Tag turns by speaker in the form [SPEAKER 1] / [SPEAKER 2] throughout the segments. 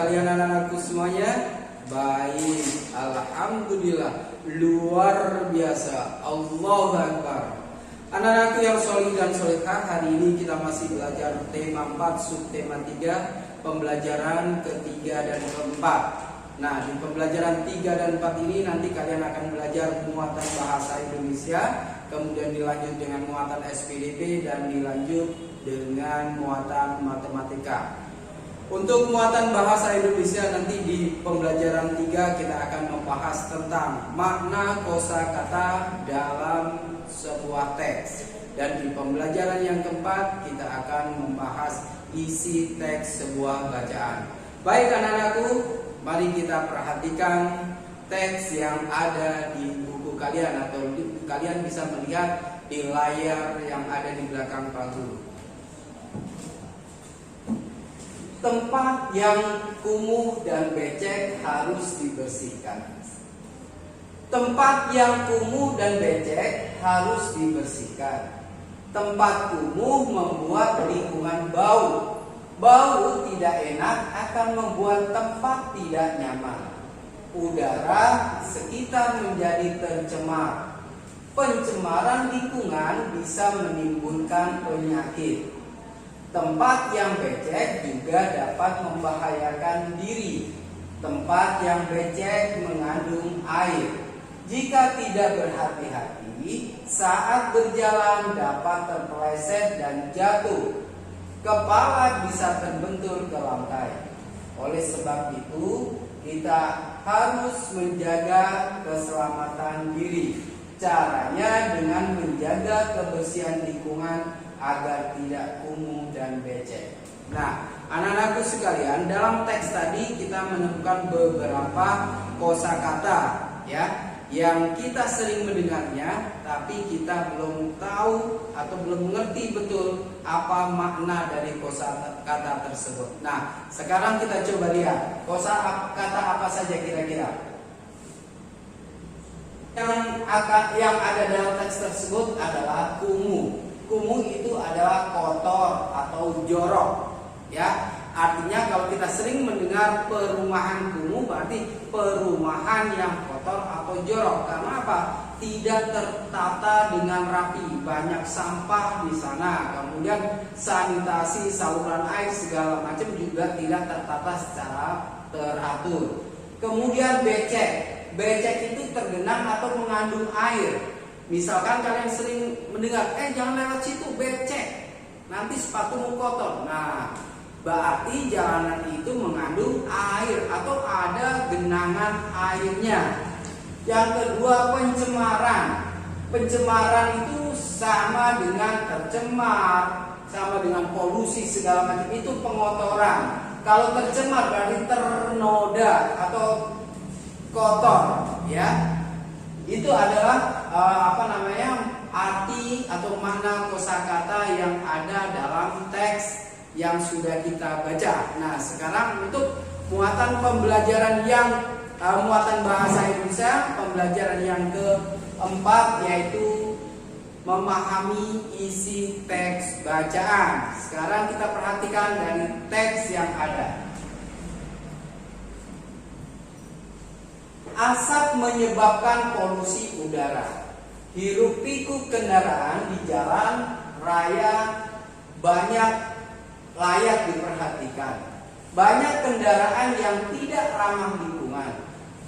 [SPEAKER 1] kalian anak-anakku semuanya? Baik, alhamdulillah, luar biasa, Allahu Akbar. Anak-anakku yang solih dan solihah, hari ini kita masih belajar tema 4, subtema 3, pembelajaran ketiga dan keempat. Nah, di pembelajaran 3 dan 4 ini nanti kalian akan belajar muatan bahasa Indonesia, kemudian dilanjut dengan muatan SPDP, dan dilanjut dengan muatan matematika. Untuk muatan bahasa Indonesia nanti di pembelajaran 3 kita akan membahas tentang makna kosakata dalam sebuah teks. Dan di pembelajaran yang keempat kita akan membahas isi teks sebuah bacaan. Baik anak-anakku, mari kita perhatikan teks yang ada di buku kalian, atau kalian bisa melihat di layar yang ada di belakang Pak Guru. Tempat yang kumuh dan becek harus dibersihkan. Tempat yang kumuh dan becek harus dibersihkan. Tempat kumuh membuat lingkungan bau. Bau tidak enak akan membuat tempat tidak nyaman. Udara sekitar menjadi tercemar. Pencemaran lingkungan bisa menimbulkan penyakit. Tempat yang becek juga dapat membahayakan diri. Tempat yang becek mengandung air. Jika tidak berhati-hati, saat berjalan dapat terpeleset dan jatuh. Kepala bisa terbentur ke lantai. Oleh sebab itu, kita harus menjaga keselamatan diri. Caranya dengan menjaga kebersihan lingkungan agar tidak kumuh dan becek. Nah, anak-anakku sekalian, dalam teks tadi kita menemukan beberapa kosakata ya, yang kita sering mendengarnya, tapi kita belum tahu atau belum mengerti betul apa makna dari kosakata tersebut. Nah, sekarang kita coba lihat kosakata apa saja kira-kira yang ada dalam teks tersebut adalah kumuh. Kumuh itu adalah kotor atau jorok, ya. Artinya kalau kita sering mendengar perumahan kumuh, berarti perumahan yang kotor atau jorok. Karena apa? Tidak tertata dengan rapi, banyak sampah di sana. Kemudian sanitasi, saluran air segala macam juga tidak tertata secara teratur. Kemudian becek. Becek itu tergenang atau mengandung air. Misalkan kalian sering mendengar, jangan lewat situ, becek, nanti sepatumu kotor. Nah, berarti jalanan itu mengandung air atau ada genangan airnya. Yang kedua, pencemaran. Pencemaran itu sama dengan tercemar, sama dengan polusi segala macam, itu pengotoran. Kalau tercemar berarti ternoda atau kotor, ya. Itu adalah arti atau makna kosakata yang ada dalam teks yang sudah kita baca. Nah, sekarang untuk muatan pembelajaran muatan bahasa Indonesia, pembelajaran yang keempat, yaitu memahami isi teks bacaan. Sekarang kita perhatikan dari teks yang ada. Asap menyebabkan polusi udara. Hiruk pikuk kendaraan di jalan raya banyak layak diperhatikan. Banyak kendaraan yang tidak ramah lingkungan.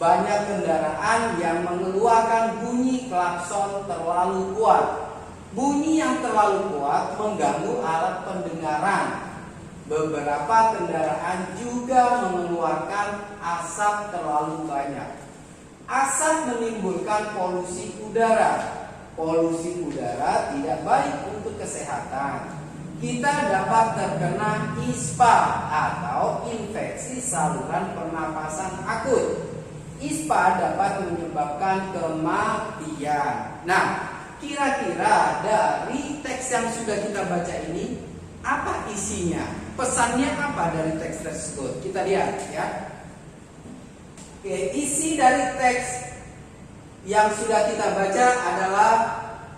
[SPEAKER 1] Banyak kendaraan yang mengeluarkan bunyi klakson terlalu kuat. Bunyi yang terlalu kuat mengganggu alat pendengaran. Beberapa kendaraan juga mengeluarkan asap terlalu banyak. Asap menimbulkan polusi udara. Polusi udara tidak baik untuk kesehatan. Kita dapat terkena ISPA atau infeksi saluran pernapasan akut. ISPA dapat menyebabkan kematian. Nah, kira-kira dari teks yang sudah kita baca ini, apa isinya? Pesannya apa dari teks tersebut? Kita lihat ya. Oke, isi dari teks yang sudah kita baca adalah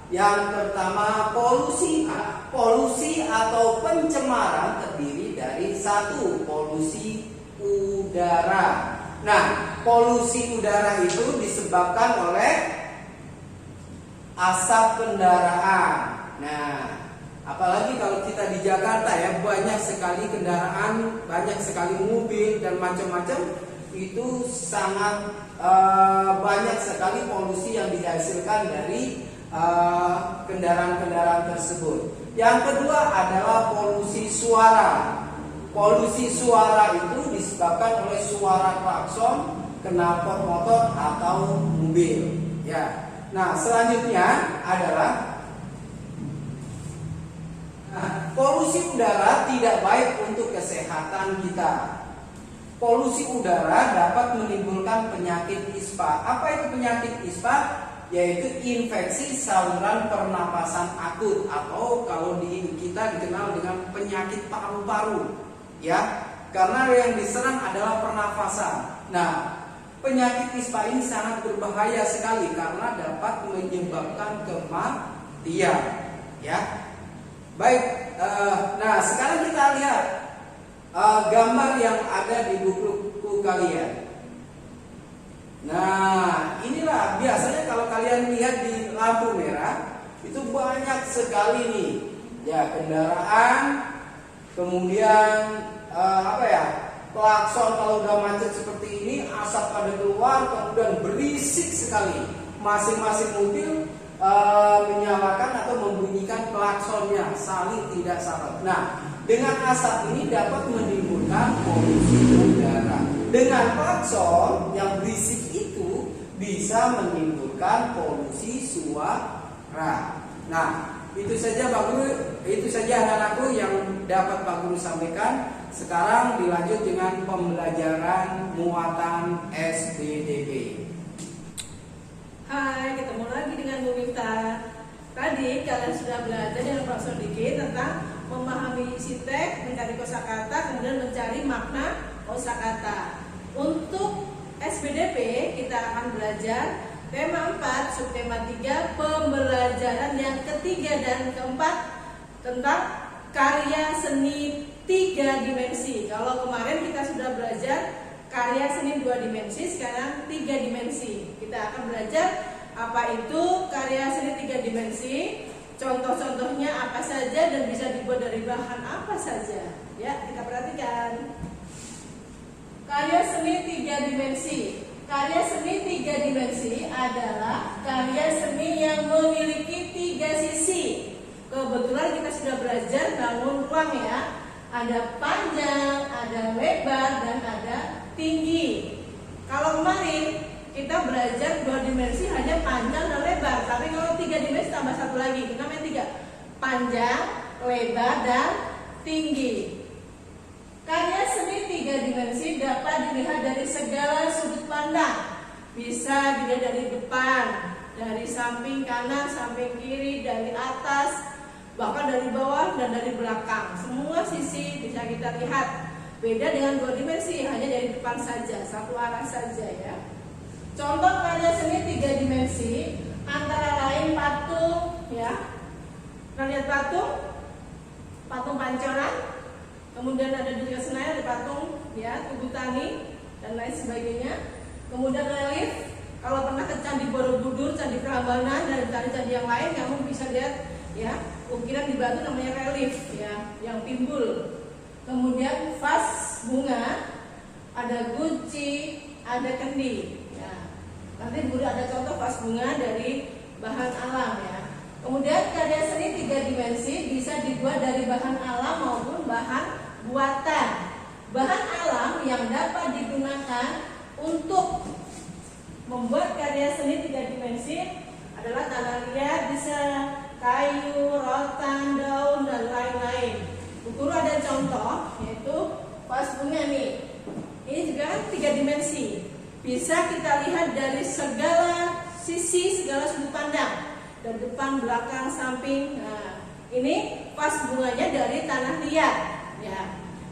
[SPEAKER 1] yang pertama, polusi. Polusi atau pencemaran terdiri dari satu, polusi udara. udara. Nah, polusi udara itu disebabkan oleh asap kendaraan. Nah, apalagi kalau kita di Jakarta ya, banyak sekali kendaraan, banyak sekali mobil dan macam-macam, itu sangat banyak sekali polusi yang dihasilkan dari kendaraan-kendaraan tersebut. Yang kedua adalah polusi suara. Polusi suara itu disebabkan oleh suara klakson, knalpot motor atau mobil. Ya. Nah, selanjutnya adalah polusi udara tidak baik untuk kesehatan kita. Polusi udara dapat menimbulkan penyakit ISPA. Apa itu penyakit ISPA? Yaitu infeksi saluran pernapasan akut, atau kalau kita dikenal dengan penyakit paru-paru, ya, karena yang diserang adalah pernafasan. Nah, penyakit ISPA ini sangat berbahaya sekali karena dapat menyebabkan kematian, ya. Baik, nah sekarang kita lihat gambar yang ada di buku kalian. Nah, inilah biasanya kalau kalian lihat di lampu merah itu banyak sekali nih, ya, kendaraan, kemudian klakson kalau udah macet seperti ini, asap pada keluar, kemudian berisik sekali. Masing-masing mobil menyalakan atau membunyikan klaksonnya, saling tidak sabar. Nah, dengan asap ini dapat menimbulkan polusi udara. Dengan klakson yang berisik itu bisa menimbulkan polusi suara. Nah, itu saja Pak Guru, itu saja anak-anakku yang dapat Pak Guru sampaikan. Sekarang dilanjut dengan pembelajaran muatan SBDP.
[SPEAKER 2] Hai, ketemu lagi dengan Bu Mifta. Tadi kalian sudah belajar dengan Profesor Diki tentang memahami isi teks, mencari kosakata, kemudian mencari makna kosakata. Untuk SBDP kita akan belajar tema 4, subtema 3, pembelajaran yang ketiga dan keempat tentang karya seni 3 dimensi. Kalau kemarin kita sudah belajar karya seni 2 dimensi, sekarang 3 dimensi. Kita akan belajar apa itu karya seni 3 dimensi, contoh-contohnya apa saja dan bisa dibuat dari bahan apa saja. Ya, kita perhatikan. Karya seni 3 dimensi. Karya seni 3 dimensi adalah karya seni yang memiliki 3 sisi. Kebetulan kita sudah belajar bangun ruang, ya. Ada panjang, ada lebar, dan ada tinggi. Kalau kemarin kita belajar 2 dimensi hanya panjang dan lebar, tapi kalau 3 dimensi tambah satu lagi, namanya 3. Panjang, lebar, dan tinggi. Karya seni 3 dimensi dapat dilihat dari segala sudut pandang. Bisa dilihat dari depan, dari samping kanan, samping kiri, dari atas, bahkan dari bawah dan dari belakang. Semua sisi bisa kita lihat. Beda dengan 2 dimensi, hanya dari depan saja, satu arah saja, ya. Contoh karya seni 3 dimensi antara lain patung, ya. Kita lihat patung Pancoran. Kemudian ada juga Senayan, ada patung, ya, Tugu Tani dan lain sebagainya. Kemudian relief, kalau pernah ke Candi Borobudur, Candi Prambanan dan candi-candi yang lain, kamu bisa lihat, ya, ukiran di batu namanya relief, ya, yang timbul. Kemudian vas bunga, ada guci, ada kendi. Ya. Nanti Buru ada contoh vas bunga dari bahan alam, ya. Kemudian karya seni 3 dimensi bisa dibuat dari bahan alam maupun bahan buatan. Bahan alam yang dapat digunakan untuk membuat karya seni 3 dimensi adalah tanah liat, bisa kayu, rotan, daun, dan lain-lain. Guru ada contoh, yaitu vas bunga nih. Ini juga kan 3 dimensi. Bisa kita lihat dari segala sisi, segala sudut pandang. Dari depan, belakang, samping. Nah, ini vas bunganya dari tanah liat, ya.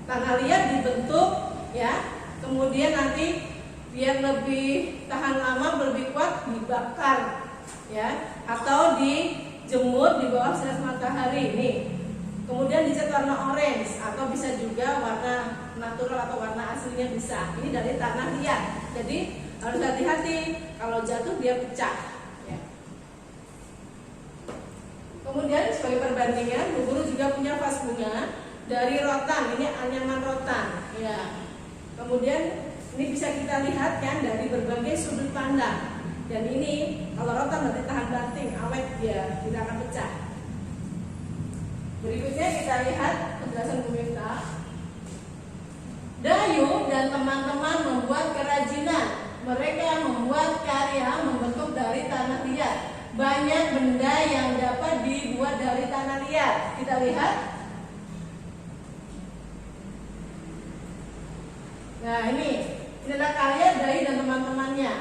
[SPEAKER 2] Tanah liat dibentuk, ya. Kemudian nanti biar lebih tahan lama, lebih kuat, dibakar, ya, atau dijemur di bawah sinar matahari. Ini Kemudian dicat warna orange atau bisa juga warna natural atau warna aslinya bisa. Ini dari tanah liat. Jadi harus hati-hati kalau jatuh dia pecah. Ya. Kemudian sebagai perbandingan, Bu Guru juga punya vas bunga dari rotan. Ini anyaman rotan. Ya. Kemudian ini bisa kita lihat kan dari berbagai sudut pandang. Dan ini kalau rotan nanti tahan banting, awet dia, tidak akan pecah. Berikutnya kita lihat penjelasan Bu Miftah. Dayung dan teman-teman membuat kerajinan. Mereka membuat karya membentuk dari tanah liat. Banyak benda yang dapat dibuat dari tanah liat. Kita lihat. Nah ini adalah karya dari dan teman-temannya.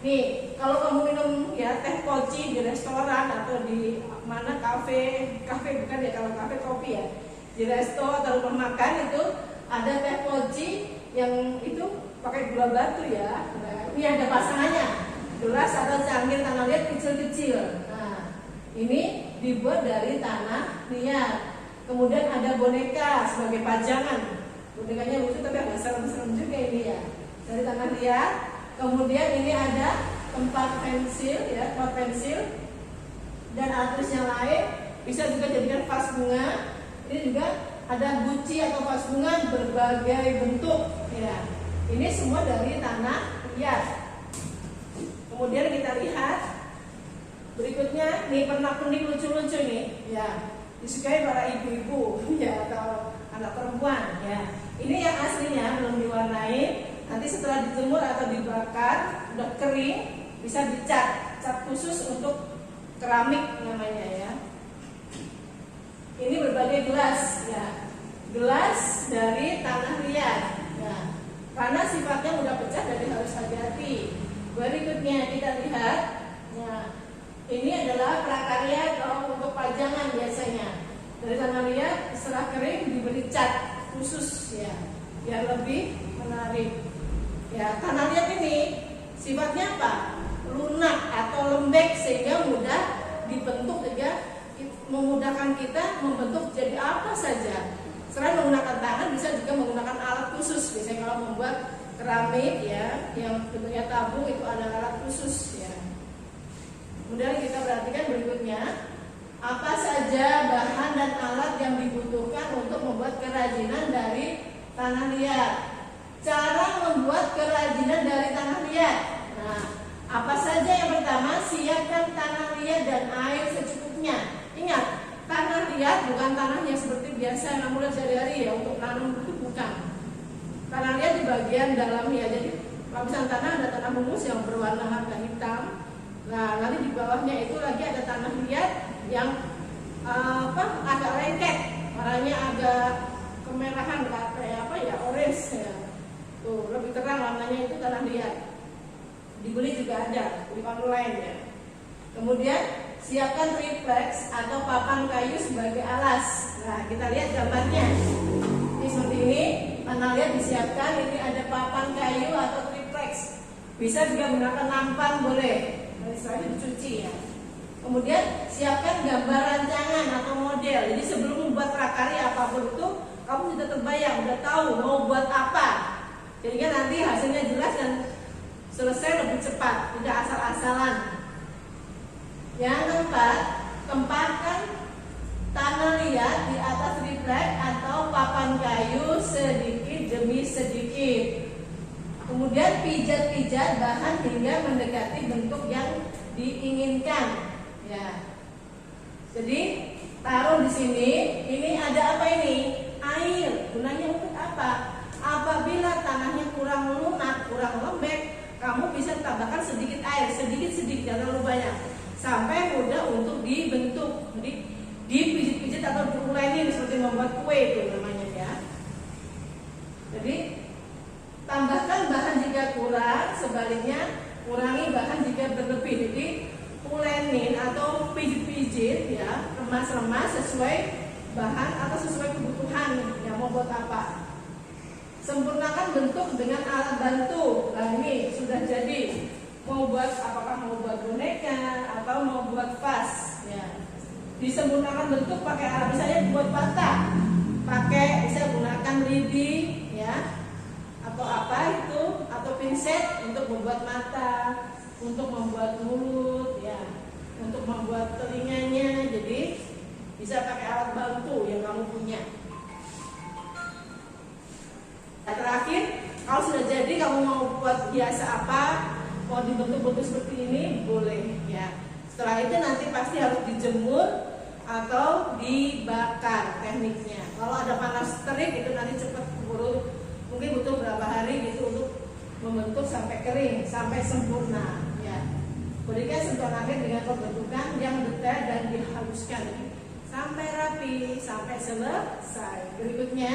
[SPEAKER 2] Nih, kalau kamu minum ya teh poci di restoran atau di mana kafe bukan ya, kalau kafe kopi ya, di resto atau rumah makan itu ada teh poci yang itu pakai gula batu ya. Nah, ini ada pasangannya, gelas atau cangkir tanah liat kecil-kecil. Nah, ini dibuat dari tanah liat. Kemudian ada boneka sebagai pajangan. Bonekanya lucu tapi agak serem-serem juga ini ya, dari tanah liat. Kemudian ini ada tempat pensil ya, pot pensil dan alat tulis yang lain. Bisa juga jadikan vas bunga. Ini juga ada guci atau vas bunga berbagai bentuk ya. Ini semua dari tanah liat. Kemudian kita lihat berikutnya, nih pernak-pernik lucu-lucu nih ya, disukai para ibu-ibu ya atau anak perempuan ya. Ini yang aslinya belum diwarnai. Nanti setelah dijemur atau dibakar udah kering, bisa dicat, cat khusus untuk keramik namanya ya. Ini berbagai gelas ya, gelas dari tanah liat ya. Karena sifatnya mudah pecah jadi harus hati-hati. Berikutnya kita lihat ya, ini adalah prakarya atau untuk pajangan biasanya dari tanah liat. Setelah kering diberi cat khusus ya, biar lebih menarik. Ya, tanah liat ini sifatnya apa? Lunak atau lembek sehingga mudah dibentuk ya, memudahkan kita membentuk jadi apa saja. Selain menggunakan tangan, bisa juga menggunakan alat khusus. Biasanya kalau membuat keramik ya, yang bentuknya tabung itu ada alat khusus ya. Kemudian kita perhatikan berikutnya, apa saja bahan dan alat yang dibutuhkan untuk membuat kerajinan dari tanah liat. Cara membuat kerajinan dari tanah liat. Nah, apa saja? Yang pertama, siapkan tanah liat dan air secukupnya. Ingat, tanah liat bukan tanah yang seperti biasa yang kamu lihat sehari-hari ya untuk nanam itu bukan. Tanah liat di bagian dalam ya, jadi lapisan tanah ada tanah humus yang berwarna agak hitam. Nah, nanti di bawahnya itu lagi ada tanah liat yang agak lengket, warnanya agak kemerahan kayak orange ya. Tuh, lebih terang warnanya itu tanah liat. Dibeli juga ada di online ya. Kemudian siapkan triplex atau papan kayu sebagai alas. Nah, kita lihat gambarnya. Ini seperti ini, tanah liat disiapkan. Ini ada papan kayu atau triplex. Bisa juga menggunakan nampan boleh. Nah, istilahnya dicuci ya. Kemudian siapkan gambar rancangan atau model. Jadi sebelum membuat prakarya apapun itu, kamu sudah terbayang, sudah tahu mau buat apa. Jadi kan nanti hasilnya jelas dan selesai lebih cepat, tidak asal-asalan. Yang keempat, tempatkan tanah liat di atas triplek atau papan kayu sedikit demi sedikit. Kemudian pijat-pijat bahan hingga mendekati bentuk yang diinginkan. Ya. Jadi taruh di sini. Ini ada apa ini? Air. Gunanya untuk apa? Apabila tanahnya kurang lunak, kurang lembek, kamu bisa tambahkan sedikit air, sedikit-sedikit, jangan terlalu banyak, sampai mudah untuk dibentuk. Jadi dipijit-pijit atau diulenin seperti membuat kue itu namanya ya. Jadi tambahkan bahan jika kurang, sebaliknya kurangi bahan jika berlebih. Jadi ulenin atau pijit-pijit ya, remas-remas sesuai bahan atau sesuai kebutuhan yang mau buat apa. Sempurnakan bentuk dengan alat bantu. Nah, ini sudah jadi. Mau buat apakah mau buat boneka atau mau buat vas ya. disempurnakan bentuk pakai alat, misalnya buat mata, bisa gunakan lidi ya, atau apa itu, atau pinset untuk membuat mata, untuk membuat mulut ya, untuk membuat telinganya. Jadi bisa pakai alat bantu yang kamu punya. Nah, terakhir, kalau sudah jadi kamu mau buat hias apa, mau dibentuk-bentuk seperti ini, boleh ya. Setelah itu nanti pasti harus dijemur atau dibakar tekniknya. Kalau ada panas terik itu nanti cepat keburu, mungkin butuh berapa hari gitu untuk membentuk sampai kering, sampai sempurna ya. Berikan sentuhan akhir dengan pembentukan yang detail dan dihaluskan sampai rapi, sampai selesai. Berikutnya,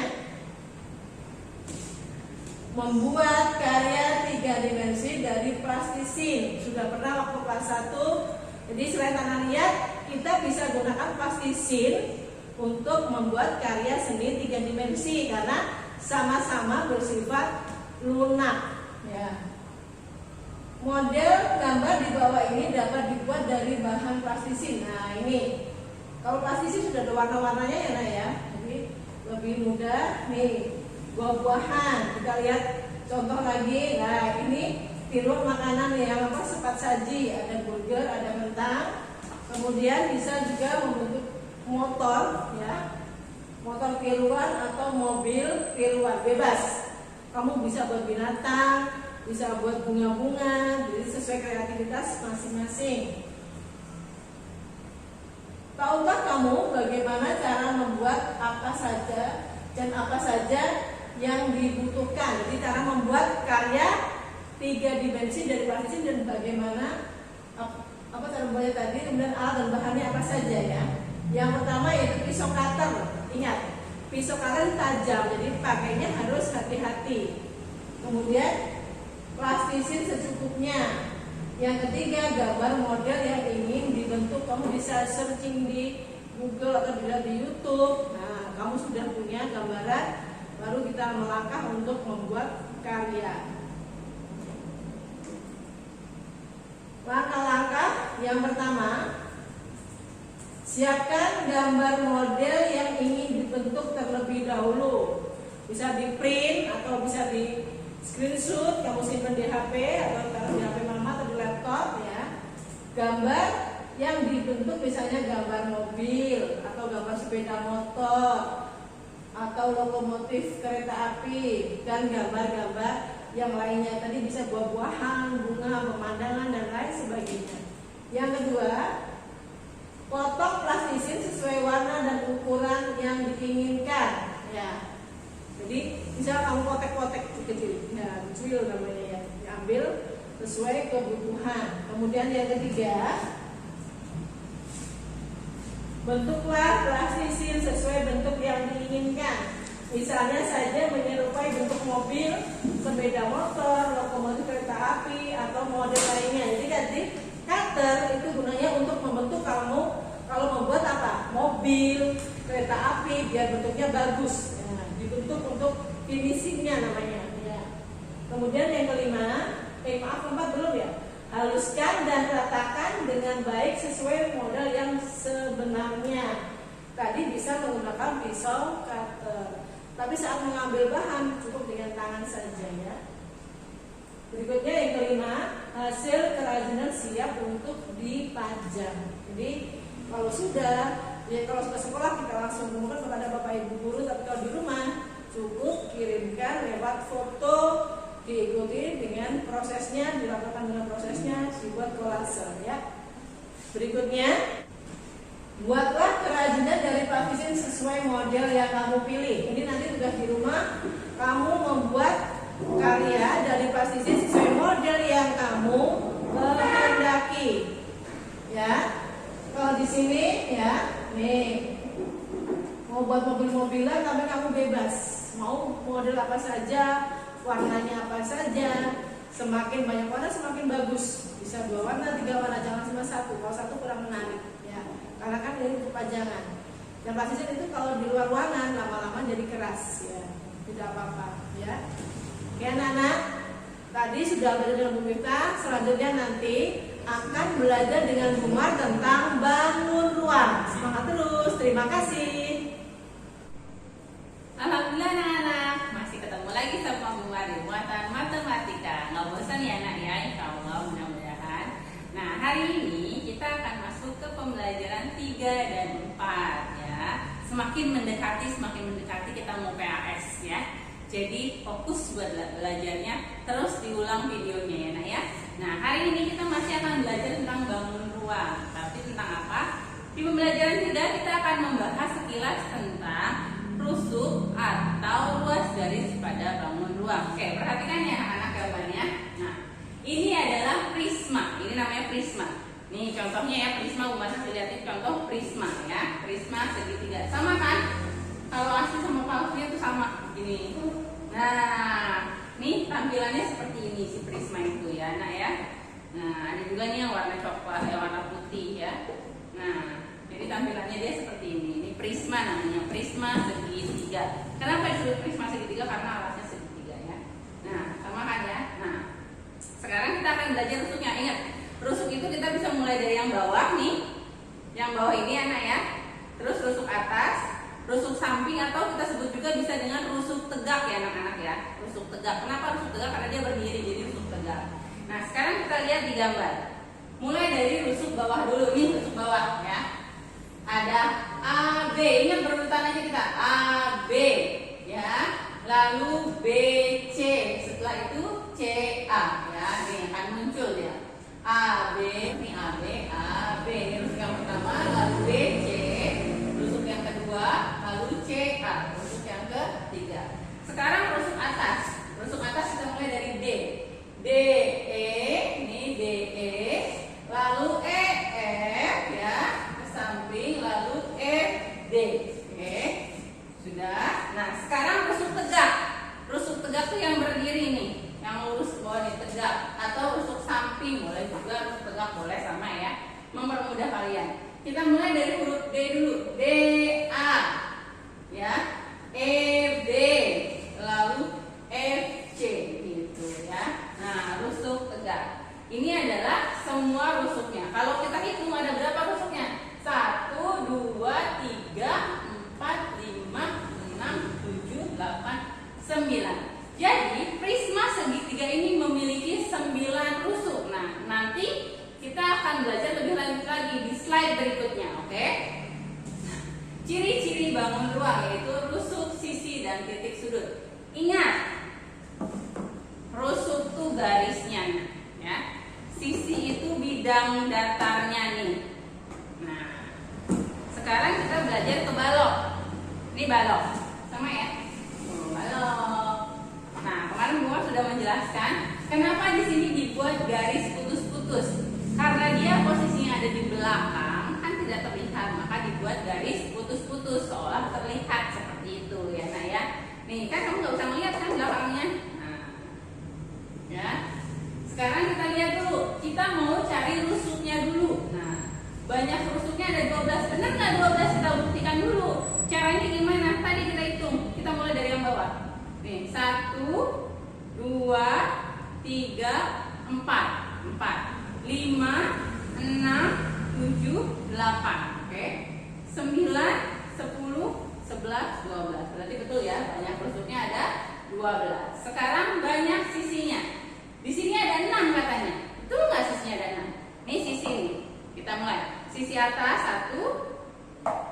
[SPEAKER 2] membuat karya 3 dimensi dari plastisin. Sudah pernah waktu kelas 1. Jadi selain tanah liat, kita bisa gunakan plastisin untuk membuat karya seni 3 dimensi karena sama-sama bersifat lunak ya. Model gambar di bawah ini dapat dibuat dari bahan plastisin. Nah ini, kalau plastisin sudah ada warna-warnanya ya Nak ya, jadi lebih mudah. Nih buah-buahan, kita lihat contoh lagi. Nah ini tiru makanan yang cepat saji, ada burger, ada kentang. Kemudian bisa juga membentuk motor ya, motor tiruan atau mobil tiruan, bebas. Kamu bisa buat binatang, bisa buat bunga-bunga, jadi sesuai kreativitas masing-masing. Tahukah kamu bagaimana cara membuat apa saja dan apa saja yang dibutuhkan? Jadi cara membuat karya 3 dimensi dari plastisin dan bagaimana apa cara membuatnya tadi, kemudian alat dan bahannya apa saja ya. Yang pertama yaitu pisau cutter. Ingat, pisau cutter tajam, jadi pakainya harus hati-hati. Kemudian plastisin secukupnya. Yang ketiga, gambar model yang ingin dibentuk. Kamu bisa searching di Google atau di YouTube. Nah, kamu sudah punya gambaran, baru kita melangkah untuk membuat karya. Langkah-langkah yang pertama, siapkan gambar model yang ingin dibentuk terlebih dahulu. Bisa di print atau bisa di screenshot, kamu simpan di HP atau taruh di HP mama atau di laptop ya. Gambar yang dibentuk misalnya gambar mobil atau gambar sepeda motor atau lokomotif kereta api dan gambar-gambar yang lainnya. Tadi bisa buah-buahan, bunga, pemandangan dan lain sebagainya. Yang kedua, potong plastisin sesuai warna dan ukuran yang diinginkan ya. Jadi bisa kamu kotek-kotek kecil ya, cuil namanya ya, diambil sesuai kebutuhan. Kemudian yang ketiga, bentuklah plastisin sesuai bentuk yang diinginkan. Misalnya saja menyerupai bentuk mobil, sepeda motor, lokomotif kereta api atau model lainnya. Jadi cutter itu gunanya untuk membentuk kamu kalau membuat apa? Mobil, kereta api biar bentuknya bagus. Ya, dibentuk untuk finishingnya namanya. Ya. Kemudian yang kelima, keempat belum ya. Haluskan dan ratakan dengan baik sesuai model yang sebenarnya. Tadi bisa menggunakan pisau cutter. Tapi saat mengambil bahan cukup dengan tangan saja ya. Berikutnya yang kelima, hasil kerajinan siap untuk dipajang. Jadi kalau sudah, ya kalau sudah sekolah kita langsung umumkan kepada bapak ibu guru. Tapi kalau di rumah cukup kirimkan lewat foto, diikuti dengan prosesnya, dilakukan dengan prosesnya, dibuat kolase ya. Berikutnya, buatlah kerajinan dari plastisin sesuai model yang kamu pilih. Ini nanti tugas di rumah, kamu membuat karya dari plastisin sesuai model yang kamu kehendaki. Ya, kalau di sini ya, nih mau buat mobil-mobilan, tapi kamu bebas. Mau model apa saja, warnanya apa saja. Semakin banyak warna semakin bagus. Bisa 2 warna, 3 warna, jangan cuma 1. Kalau 1 kurang menarik. Karena kan ini untuk pajangan. Dan plastisin itu kalau di luar ruangan lama-lama jadi keras ya. Tidak apa-apa ya. Oke anak-anak, tadi sudah belajar dengan Bu Mifta. Selanjutnya nanti akan belajar dengan Bumar tentang bangun ruang. Semangat terus, terima kasih.
[SPEAKER 3] Alhamdulillah anak-anak, masih ketemu lagi sama Bumar di muatan matematika. Nggak bosan ya anak ya, insya Allah mudah-mudahan. Nah, hari ini kita akan masuk ke pembelajaran 3 dan 4 ya. Semakin mendekati kita mau PAS ya. Jadi fokus buat belajarnya, terus diulang videonya ya nak ya. Nah, hari ini kita masih akan belajar tentang bangun ruang. Tapi tentang apa? Di pembelajaran 3 kita akan membahas sekilas tentang rusuk atau ruas garis pada bangun ruang. Oke, perhatikan ya anak-anak gambarnya. Nah, ini adalah prisma. Ini namanya prisma. Nih contohnya ya, prisma Bumar lihatin contoh prisma ya. Prisma segitiga. Sama kan? Kalau asli sama palsunya itu sama gini. Nah, nih tampilannya seperti ini si prisma itu ya, nak ya. Nah, ada juga nih yang warna coklat, yang warna putih ya. Nah, jadi tampilannya dia seperti ini. Ini prisma namanya, prisma segitiga. Kenapa disebut prisma segitiga? Karena alasnya segitiga ya. Nah, sama kan ya. Nah, sekarang kita akan belajar rusuknya. Ingat, rusuk itu kita bisa mulai dari yang bawah nih. Yang bawah ini anak ya. Terus rusuk atas, rusuk samping, atau kita sebut juga bisa dengan rusuk tegak ya anak-anak ya. Rusuk tegak. Kenapa rusuk tegak? Karena dia berdiri, jadi rusuk tegak. Nah, sekarang kita lihat di gambar. Mulai dari rusuk bawah dulu nih, rusuk bawah ya. Ada A, B. Ingat berurutan aja kita. A, B ya. Lalu B, C. Setelah itu C, A ya. Ini akan muncul ya. A, B, ini A, B, A, B. Ini rusuk yang pertama, lalu B, C. Rusuk yang kedua, lalu C, A. Rusuk yang ketiga. Sekarang rusuk atas. Rusuk atas kita mulai dari D. D, E, ini D, E. Lalu E, F ya. Ke samping, lalu E, D. Oke, sudah. Nah, sekarang rusuk tegak. Rusuk tegak tuh yang berdiri nih, yang lurus ke bawah nih, tegak. Atau rusuk samping, boleh juga, rusuk tegak boleh, sama ya. Mempermudah kalian. Kita mulai dari huruf D dulu. D, A ya. E, B. Lalu F, C gitu ya. Nah, rusuk tegak. Ini adalah semua rusuknya. Kalau kita hitung ada berapa rusuknya? 1, 2, 3, 4, 5, 6, 7, 8, 9. Jadi prisma segitiga ini memiliki 9 rusuk. Nah, nanti kita akan belajar lebih lanjut lagi di slide berikutnya, oke? Nah, ciri-ciri bangun ruang yaitu rusuk, sisi, dan titik sudut. Ingat, rusuk tuh garisnya ya. Sisi itu bidang datarnya nih. Nah, sekarang kita belajar ke balok. Ini balok, sama ya? Balok. Nah, kemarin Bumar sudah menjelaskan kenapa di sini dibuat garis putus-putus. Karena dia posisinya ada di belakang, kan tidak terlihat, maka dibuat garis putus-putus seolah terlihat seperti itu ya, nah ya. Nih kan kamu nggak usah melihat kan belakangnya. Nah, ya. Sekarang kita lihat dulu. Kita mau cari rusuknya dulu. Nah, banyak rusuknya ada 12. Benar nggak 12? Kita buktikan dulu. Caranya gimana? Tadi kita hitung. Kita mulai dari yang bawah. Nih, 1, 2, 3, 4. 5, 6, 7, 8. Oke. 9, 10, 11, 12. Berarti betul ya, banyak rusuknya ada 12. Sekarang banyak sisinya. Di sini ada 6 katanya. Betul nggak sisinya ada 6? Nih sisi ini. Kita mulai. Sisi atas 1,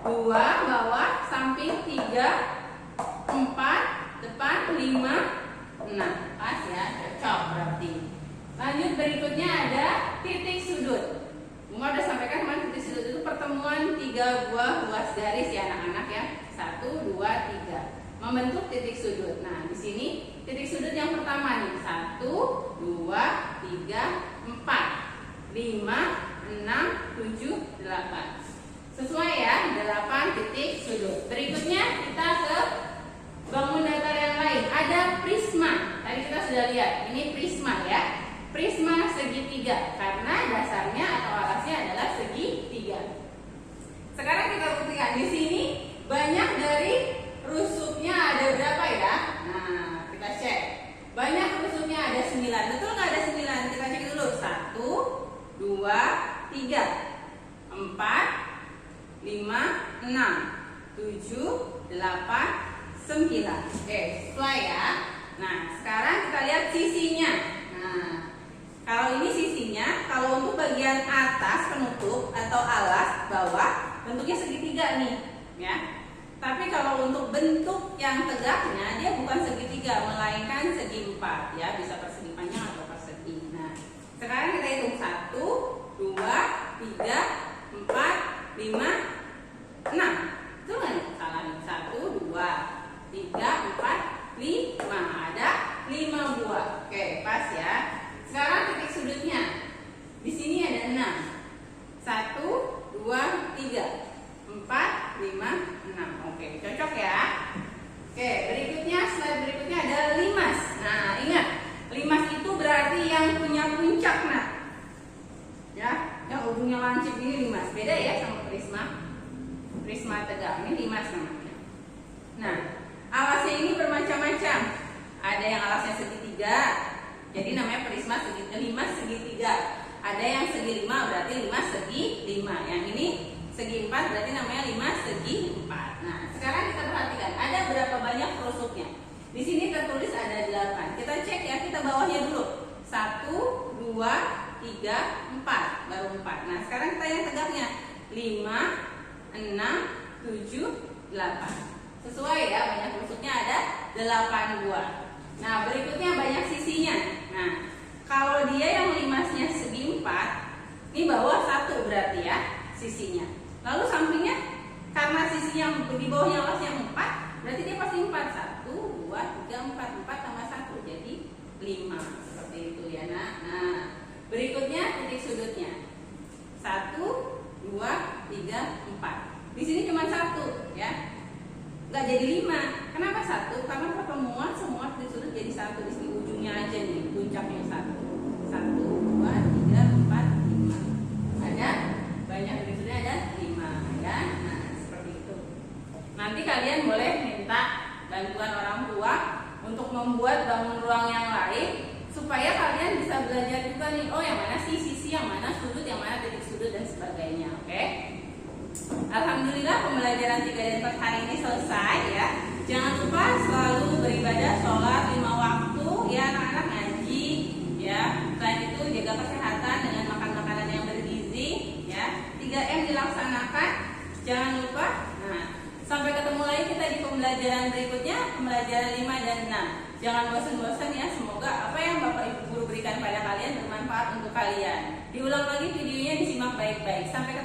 [SPEAKER 3] 2, bawah, samping 3, 4, depan 5, 6. Pas ya, cocok berarti. Lanjut berikutnya ada titik sudut. Bumar udah sampaikan kemarin titik sudut itu pertemuan 3 buah ruas garis ya anak-anak ya. 1, 2, 3. Membentuk titik sudut. Nah, di sini titik sudut yang pertama nih. 1, 2, 3, 4, 5, 6, 7, 8. Sesuai ya, 8 titik sudut. Berikutnya kita ke bangun datar yang lain. Ada prisma. Tadi kita sudah lihat. Ini prisma ya. Prisma segitiga karena dasarnya atau alasnya adalah segitiga. Sekarang kita buktikan di sini banyak dari rusuknya ada berapa ya? Nah, kita cek. Banyak rusuknya ada 9. Betul nggak ada 9? Kita cek dulu. 1, 2, 2, 3, 4, 5, 6, 7, 8, 9. Oke, sesuai ya. Nah, sekarang kita lihat sisinya. Nah, kalau ini sisinya, kalau untuk bagian atas penutup atau alas bawah bentuknya segitiga nih, ya. Tapi kalau untuk bentuk yang tegaknya dia bukan segitiga, melainkan segi 4, ya, bisa persegi panjang atau persegi. Nah, sekarang kita hitung 1, 2, 3, 4, 5, 6. Betul nggak nih? Salah nih. 1, 2, 3, 4, 5. Ada 5 buah. Oke, pas ya. Sekarang titik sudutnya. Di sini ada 6. 1, 2, 3, 4, 5, 6. Oke, cocok ya. Oke, berikutnya slide berikutnya ada limas. Nah, ingat, limas itu berarti yang punya puncak, nah. Ya, yang ujungnya lancip ini limas. Beda ya sama prisma. Prisma tegak ini limas namanya. Nah, alasnya ini bermacam-macam. Ada yang alasnya segitiga, jadi namanya prisma limas segitiga. Ada yang segi 5 berarti limas segi 5. Yang ini segi 4 berarti namanya limas segi 4. Nah, sekarang kita perhatikan ada berapa banyak perusuknya. Di sini tertulis ada 8. Kita cek ya, kita bawahnya dulu. 1, 2, 3, 4, baru 4. Nah, sekarang kita yang tegaknya 5, 6, 7, 8. Sesuai ya, banyak perusuknya ada 8 buah. Nah, berikutnya banyak sisinya. Nah, kalau dia yang limasnya segi 4, ini bawah 1 berarti ya sisinya. Lalu sampingnya, karena sisinya di bawahnya alasnya 4, berarti dia pasti 4. 1, 2, 3, 4. 4 tambah 1 jadi 5. Seperti itu ya nak. Nah, berikutnya titik sudutnya. 1, 2, 3, 4. Di sini cuma 1 ya. Nggak jadi 5. Kenapa 1? Karena pertemuan semua titik sudut jadi 1. Di sini ujungnya aja nih, puncaknya 1. 1, 2, 3, 4, 5. Ada banyak titik sudutnya, ada 5 ya. Nah, seperti itu. Nanti kalian boleh minta bantuan orang tua untuk membuat bangun ruang yang lain supaya kalian bisa belajar juga nih, oh yang mana sih sisi, yang mana sudut, yang mana titik sudut dan sebagainya. Oke? Alhamdulillah pembelajaran 3 dan 4 hari ini selesai ya. Jangan lupa selalu beribadah, sholat 5 waktu ya anak-anak, ngaji ya. Selain itu jaga kesehatan dengan makan makanan yang bergizi ya. 3M dilaksanakan. Jangan lupa. Nah, sampai ketemu lagi kita di pembelajaran berikutnya, pembelajaran 5 dan 6. Jangan bosan-bosan ya. Semoga apa yang Bapak Ibu guru berikan pada kalian bermanfaat untuk kalian. Diulang lagi videonya, disimak baik-baik. Sampai